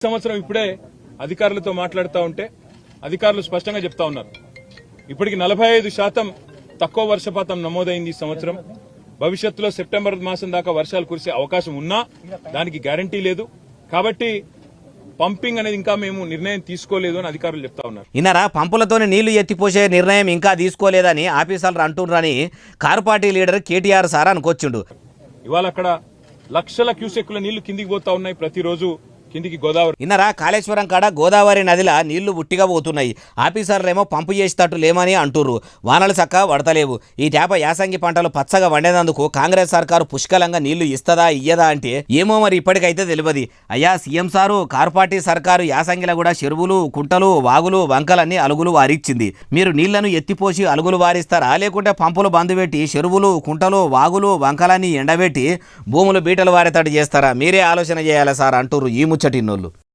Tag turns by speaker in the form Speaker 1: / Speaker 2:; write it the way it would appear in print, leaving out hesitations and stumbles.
Speaker 1: సంవత్సరం ఇప్పుడే అధికారులతో మాట్లాడుతూ ఉంటే అధికారులు స్పష్టంగా చెప్తా ఉన్నారు. ఇప్పటికి 45% తక్కువ వర్షపాతం నమోదైంది ఈ సంవత్సరం. భవిష్యత్తులో సెప్టెంబర్ మాసం దాకా వర్షాలు కురిసే అవకాశం ఉన్నా దానికి గ్యారంటీ లేదు. కాబట్టి పంపింగ్ అనేది ఇంకా మేము నిర్ణయం తీసుకోలేదు అని అధికారులు చెప్తా ఉన్నారు.
Speaker 2: ఇన్నరా పంపులతోని నీళ్లు ఎత్తిపోసే నిర్ణయం ఇంకా తీసుకోలేదని ఆఫీసర్లు అంటున్నారని car party leader KTR sir అనుకొచ్చిండు.
Speaker 1: ఇవాళ అక్కడ లక్షల క్యూసెక్కుల నీళ్లు కిందికి పోతా ఉన్నాయి ప్రతిరోజు కిందికి గోదావరి.
Speaker 2: ఇన్నరా కాళేశ్వరం కాడ గోదావరి నదిలా నీళ్లు ఉట్టిగా పోతున్నాయి. ఆఫీసర్లేమో పంపు చేసేటట్టు లేమని అంటుర్రు. వానలు చక్కగా పడతలేవు. ఈ తేప యాసంగి పంటలు పచ్చగా వండేందుకు కాంగ్రెస్ సర్కారు పుష్కలంగా నీళ్లు ఇస్తదా ఇయ్యదా అంటే ఏమో మరి ఇప్పటికైతే తెలియదు. అయ్యా సీఎం సారు కారు పార్టీ సర్కారు యాసంగిలో కూడా చెరువులు కుంటలు వాగులు వంకలన్నీ అలుగులు వారిచ్చింది. మీరు నీళ్లను ఎత్తిపోసి అలుగులు వారిస్తారా లేకుంటే పంపులు బంద్ పెట్టి చెరువులు కుంటలు వాగులు వంకలన్నీ ఎండబెట్టి భూములు బీటలు వారేటట్టు చేస్తారా? మీరే ఆలోచన చేయాలి సార్ అంటుర్రు ఈ ముచ్చటిన్నోళ్ళు.